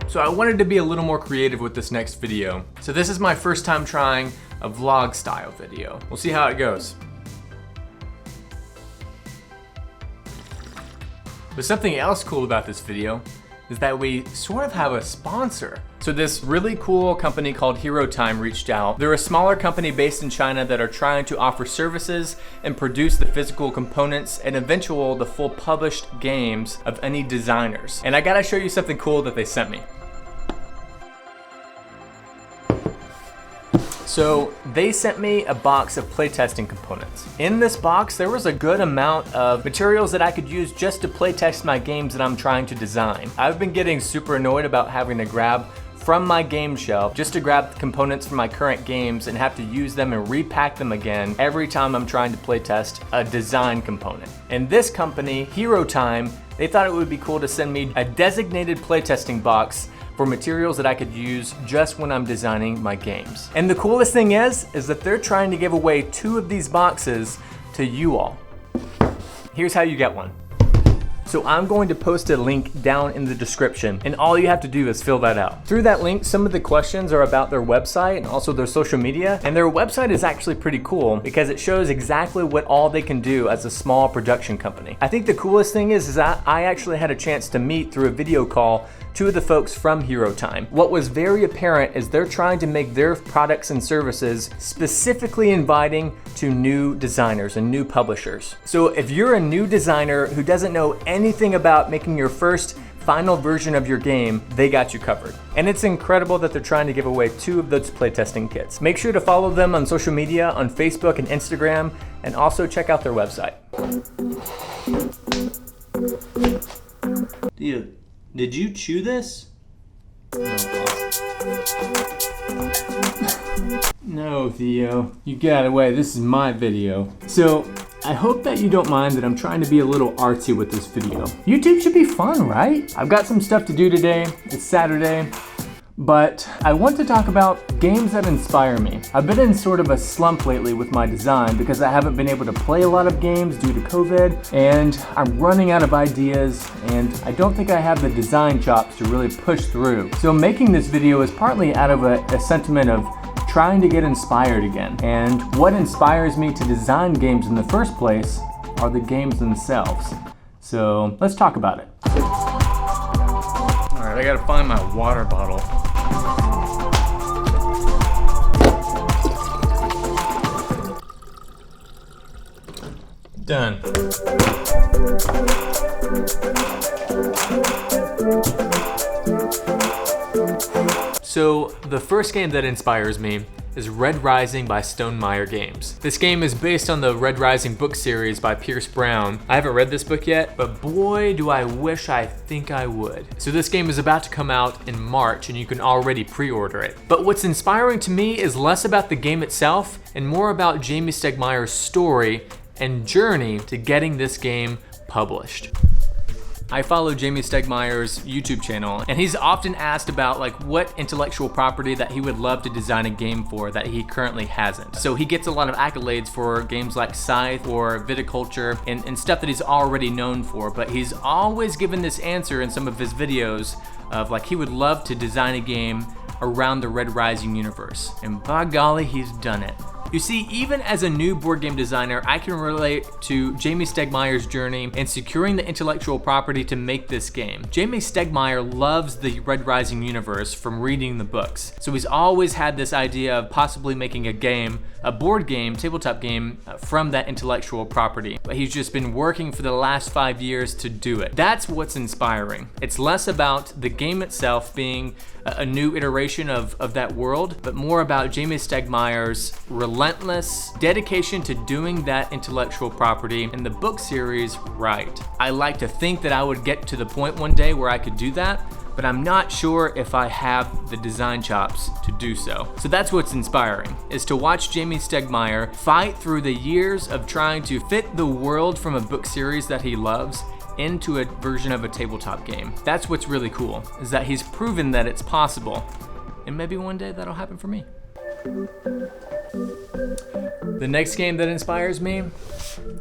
So I wanted to be a little more creative with this next video. So this is my first time trying a vlog style video. We'll see how it goes. But something else cool about this video is that we sort of have a sponsor. So this really cool company called Hero Time reached out. They're a smaller company based in China that are trying to offer services and produce the physical components and eventually the full published games of any designers. And I gotta show you something cool that they sent me. So they sent me a box of playtesting components. In this box, there was a good amount of materials that I could use just to playtest my games that I'm trying to design. I've been getting super annoyed about having to grab from my game shelf just to grab the components from my current games and have to use them and repack them again every time I'm trying to playtest a design component. And this company, Hero Time, they thought it would be cool to send me a designated playtesting box for materials that I could use just when I'm designing my games. And the coolest thing is that they're trying to give away 2 of these boxes to you all. Here's how you get one. So I'm going to post a link down in the description, and all you have to do is fill that out. Through that link, some of the questions are about their website and also their social media, and their website is actually pretty cool because it shows exactly what all they can do as a small production company. I think the coolest thing is that I actually had a chance to meet through a video call 2 of the folks from Hero Time. What was very apparent is they're trying to make their products and services specifically inviting to new designers and new publishers. So if you're a new designer who doesn't know anything about making your first final version of your game, they got you covered. And it's incredible that they're trying to give away 2 of those playtesting kits. Make sure to follow them on social media, on Facebook and Instagram, and also check out their website. Dude, did you chew this? No, Theo, you got away. This is my video. So, I hope that you don't mind that I'm trying to be a little artsy with this video. YouTube should be fun, right? I've got some stuff to do today. It's Saturday. But I want to talk about games that inspire me. I've been in sort of a slump lately with my design because I haven't been able to play a lot of games due to COVID, and I'm running out of ideas, and I don't think I have the design chops to really push through. So making this video is partly out of a sentiment of trying to get inspired again. And what inspires me to design games in the first place are the games themselves. So let's talk about it. All right, I gotta find my water bottle. Done. So the first game that inspires me is Red Rising by Stonemaier Games. This game is based on the Red Rising book series by Pierce Brown. I haven't read this book yet, but boy, do I wish I think I would. So this game is about to come out in March and you can already pre-order it. But what's inspiring to me is less about the game itself and more about Jamey Stegmaier's story and journey to getting this game published. I follow Jamey Stegmaier's YouTube channel, and he's often asked about like what intellectual property that he would love to design a game for that he currently hasn't. So he gets a lot of accolades for games like Scythe or Viticulture and stuff that he's already known for, but he's always given this answer in some of his videos of like he would love to design a game around the Red Rising universe. And by golly, he's done it. You see, even as a new board game designer, I can relate to Jamey Stegmaier's journey in securing the intellectual property to make this game. Jamey Stegmaier loves the Red Rising universe from reading the books. So he's always had this idea of possibly making a game, a board game, tabletop game from that intellectual property. But he's just been working for the last 5 years to do it. That's what's inspiring. It's less about the game itself being a new iteration of that world, but more about Jamey Stegmaier's relentless dedication to doing that intellectual property in the book series right. I like to think that I would get to the point one day where I could do that, but I'm not sure if I have the design chops to do so. So that's what's inspiring, is to watch Jamey Stegmaier fight through the years of trying to fit the world from a book series that he loves into a version of a tabletop game. That's what's really cool, is that he's proven that it's possible. And maybe one day that'll happen for me. The next game that inspires me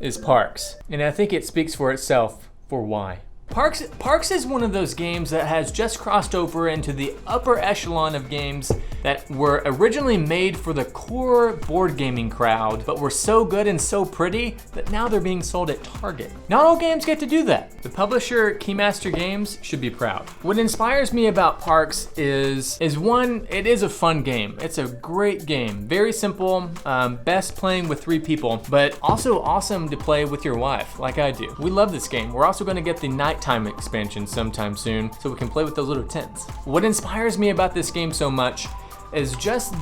is Parks. And I think it speaks for itself for why. Parks is one of those games that has just crossed over into the upper echelon of games that were originally made for the core board gaming crowd, but were so good and so pretty that now they're being sold at Target. Not all games get to do that. The publisher, Keymaster Games, should be proud. What inspires me about Parks is one, it is a fun game. It's a great game, very simple, best playing with 3 people, but also awesome to play with your wife, like I do. We love this game. We're also gonna get the nighttime expansion sometime soon so we can play with those little tents. What inspires me about this game so much is just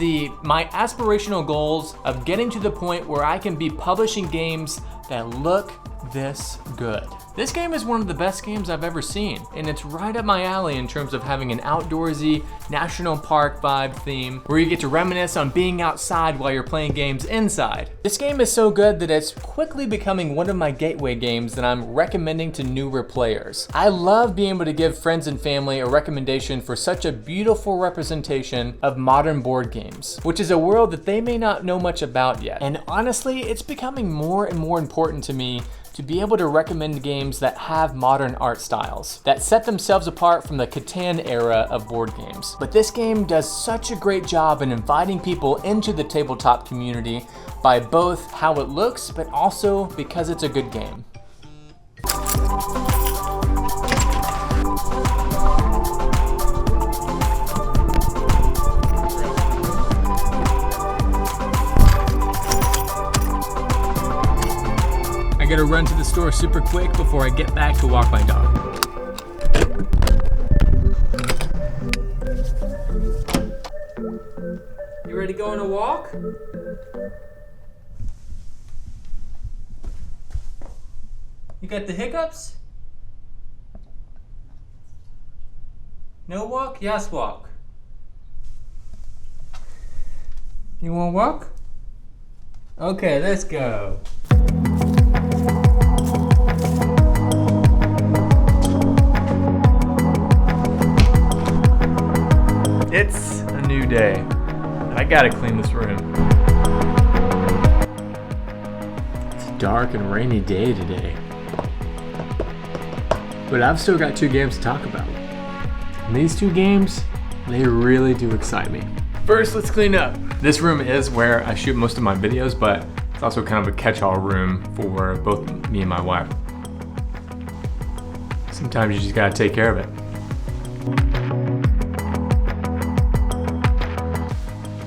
my aspirational goals of getting to the point where I can be publishing games that look this good. This game is one of the best games I've ever seen, and it's right up my alley in terms of having an outdoorsy national park vibe theme where you get to reminisce on being outside while you're playing games inside. This game is so good that it's quickly becoming one of my gateway games that I'm recommending to newer players. I love being able to give friends and family a recommendation for such a beautiful representation of modern board games, which is a world that they may not know much about yet. And honestly, it's becoming more and more important to me to be able to recommend games that have modern art styles, that set themselves apart from the Catan era of board games. But this game does such a great job in inviting people into the tabletop community by both how it looks, but also because it's a good game. I gotta run to the store super quick before I get back to walk my dog. You ready to go on a walk? You got the hiccups? No walk? Yes walk. You wanna walk? Okay, let's go. It's a new day. I gotta clean this room. It's a dark and rainy day today. But I've still got 2 games to talk about. And these 2 games, they really do excite me. First, let's clean up. This room is where I shoot most of my videos, but it's also kind of a catch-all room for both me and my wife. Sometimes you just gotta take care of it.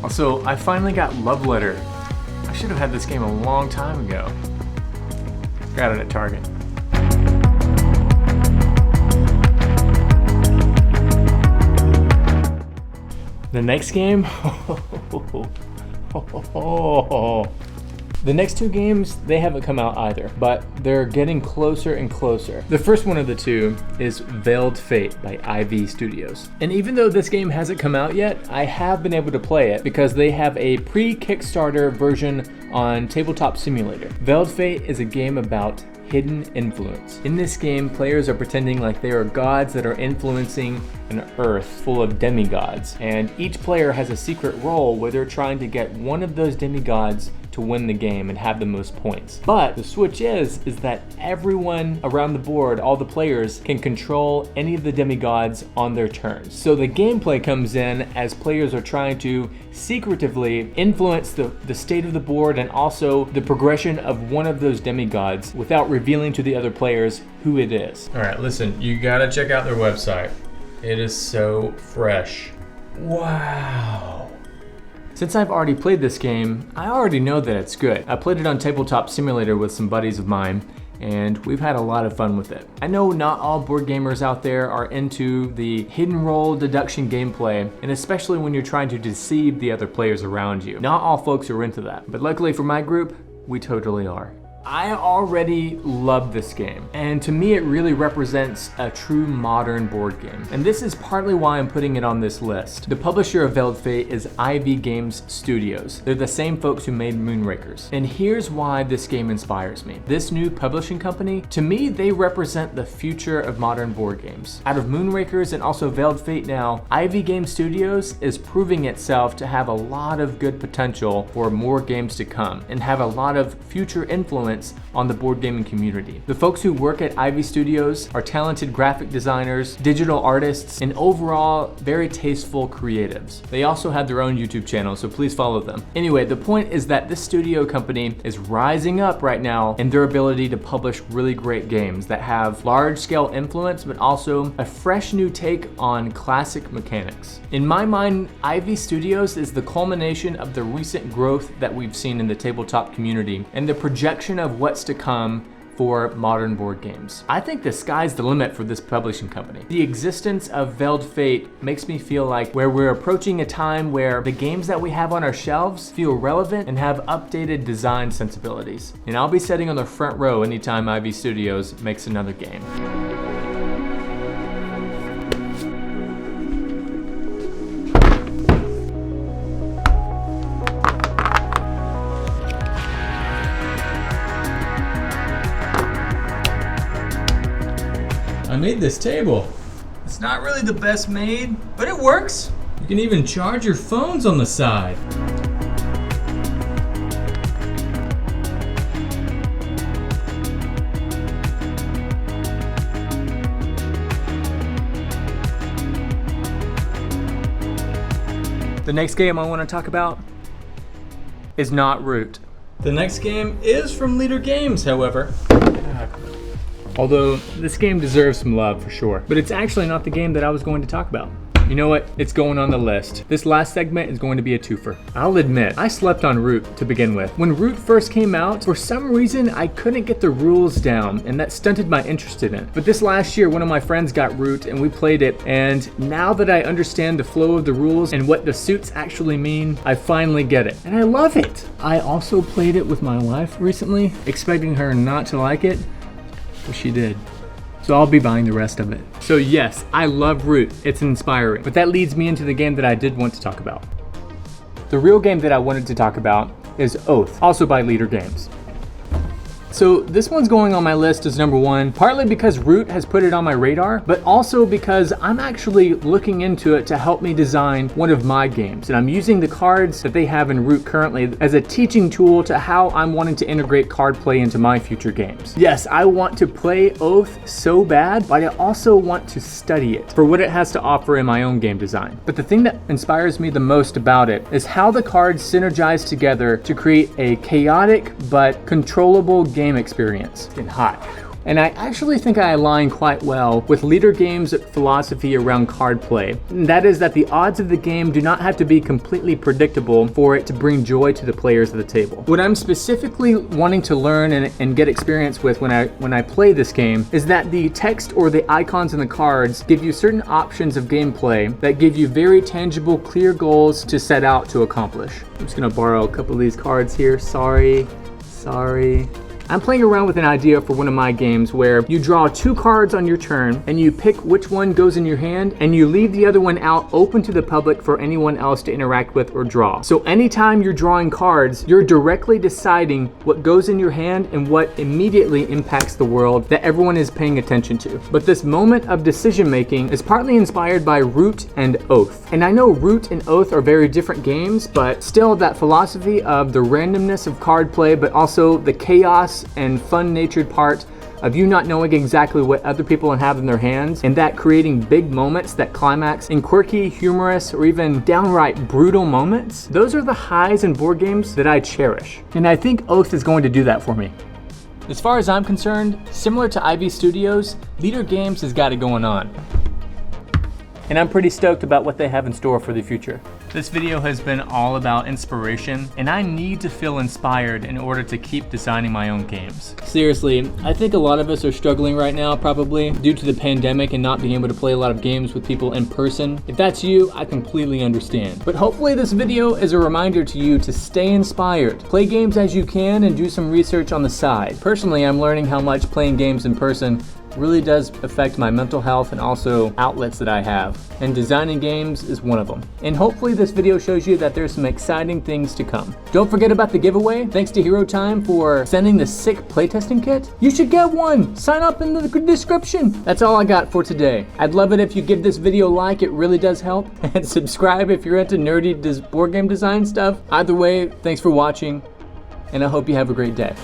Also, I finally got Love Letter. I should have had this game a long time ago. Got it at Target. The next game? The next 2 games, they haven't come out either, but they're getting closer and closer. The first one of the 2 is Veiled Fate by IV Studios. And even though this game hasn't come out yet, I have been able to play it because they have a pre-Kickstarter version on Tabletop Simulator. Veiled Fate is a game about hidden influence. In this game, players are pretending like they are gods that are influencing an earth full of demigods, and each player has a secret role where they're trying to get one of those demigods to win the game and have the most points. But the switch is that everyone around the board, all the players, can control any of the demigods on their turns. So the gameplay comes in as players are trying to secretively influence the state of the board and also the progression of one of those demigods without revealing to the other players who it is. All right, listen, you gotta check out their website. It is so fresh. Wow. Since I've already played this game, I already know that it's good. I played it on Tabletop Simulator with some buddies of mine, and we've had a lot of fun with it. I know not all board gamers out there are into the hidden role deduction gameplay, and especially when you're trying to deceive the other players around you. Not all folks are into that, but luckily for my group, we totally are. I already love this game, and to me it really represents a true modern board game. And this is partly why I'm putting it on this list. The publisher of Veiled Fate is IV Games Studios. They're the same folks who made Moonrakers. And here's why this game inspires me. This new publishing company, to me, they represent the future of modern board games. Out of Moonrakers and also Veiled Fate now, IV Games Studios is proving itself to have a lot of good potential for more games to come and have a lot of future influence on the board gaming community. The folks who work at Ivy Studios are talented graphic designers, digital artists, and overall very tasteful creatives. They also have their own YouTube channel, so please follow them. Anyway, the point is that this studio company is rising up right now in their ability to publish really great games that have large-scale influence, but also a fresh new take on classic mechanics. In my mind, Ivy Studios is the culmination of the recent growth that we've seen in the tabletop community and the projection of what's to come for modern board games. I think the sky's the limit for this publishing company. The existence of Veiled Fate makes me feel like we're approaching a time where the games that we have on our shelves feel relevant and have updated design sensibilities. And I'll be sitting on the front row anytime Ivy Studios makes another game. I made this table. It's not really the best made, but it works. You can even charge your phones on the side. The next game I want to talk about is not Root. The next game is from Leader Games, however. Although this game deserves some love for sure, but it's actually not the game that I was going to talk about. You know what? It's going on the list. This last segment is going to be a twofer. I'll admit, I slept on Root to begin with. When Root first came out, for some reason, I couldn't get the rules down, and that stunted my interest in it. But this last year, one of my friends got Root, and we played it, and now that I understand the flow of the rules and what the suits actually mean, I finally get it, and I love it. I also played it with my wife recently, expecting her not to like it, but she did. So I'll be buying the rest of it. So yes, I love Root, it's inspiring. But that leads me into the game that I did want to talk about. The real game that I wanted to talk about is Oath, also by Leader Games. So this one's going on my list as number one, partly because Root has put it on my radar, but also because I'm actually looking into it to help me design one of my games. And I'm using the cards that they have in Root currently as a teaching tool to how I'm wanting to integrate card play into my future games. Yes, I want to play Oath so bad, but I also want to study it for what it has to offer in my own game design. But the thing that inspires me the most about it is how the cards synergize together to create a chaotic but controllable game experience. It's been hot. And I actually think I align quite well with Leader Games' philosophy around card play. And that is that the odds of the game do not have to be completely predictable for it to bring joy to the players at the table. What I'm specifically wanting to learn and get experience with when I play this game is that the text or the icons in the cards give you certain options of gameplay that give you very tangible, clear goals to set out to accomplish. I'm just gonna borrow a couple of these cards here. Sorry. I'm playing around with an idea for one of my games where you draw 2 cards on your turn and you pick which one goes in your hand and you leave the other one out open to the public for anyone else to interact with or draw. So anytime you're drawing cards, you're directly deciding what goes in your hand and what immediately impacts the world that everyone is paying attention to. But this moment of decision making is partly inspired by Root and Oath. And I know Root and Oath are very different games, but still that philosophy of the randomness of card play, but also the chaos and fun-natured part of you not knowing exactly what other people have in their hands, and that creating big moments that climax in quirky, humorous, or even downright brutal moments. Those are the highs in board games that I cherish. And I think Oath is going to do that for me. As far as I'm concerned, similar to Ivy Studios, Leader Games has got it going on. And I'm pretty stoked about what they have in store for the future. This video has been all about inspiration, and I need to feel inspired in order to keep designing my own games. Seriously, I think a lot of us are struggling right now, probably, due to the pandemic and not being able to play a lot of games with people in person. If that's you, I completely understand. But hopefully this video is a reminder to you to stay inspired. Play games as you can and do some research on the side. Personally, I'm learning how much playing games in person really does affect my mental health and also outlets that I have. And designing games is one of them. And hopefully this video shows you that there's some exciting things to come. Don't forget about the giveaway. Thanks to Hero Time for sending the sick playtesting kit. You should get one. Sign up in the description. That's all I got for today. I'd love it if you give this video a like. It really does help. And subscribe if you're into nerdy board game design stuff. Either way, thanks for watching, and I hope you have a great day.